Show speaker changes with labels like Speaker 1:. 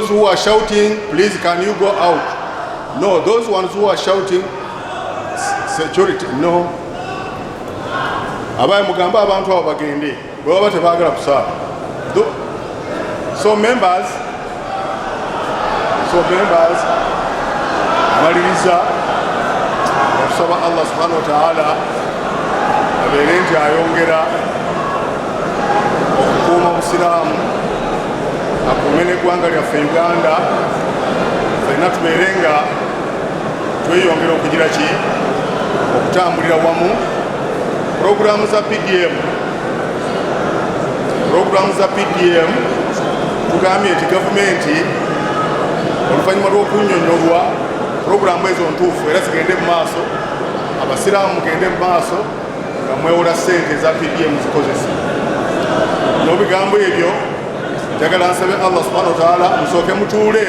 Speaker 1: Those who are shouting, please can you go out? No, those ones who are shouting, security, no. Abaye mugamba abantu abo bagende bwe baba tebaagala kusaala. So members, amaliriza okusaba Allah subhanahu wa ta'ala abeere nti ayongera okukuuma obusiraamu, akuume n'eggwanga lyaffe Uganda, ffenna tubeere nga tweyongera okugira ki, okutambulira wamu. Programu za PDM tugambye nti gavumenti oluvannyuma lw'okunnyonnyolwa programu ezo ntuufu era zigende mu maaso, abasiraamu mugende mu maaso nga mwewola ssente eza PDM zikozesa. N'ebigambo ebyo njagala nsabe Allah subhanahu wa ta'ala musooke mutuule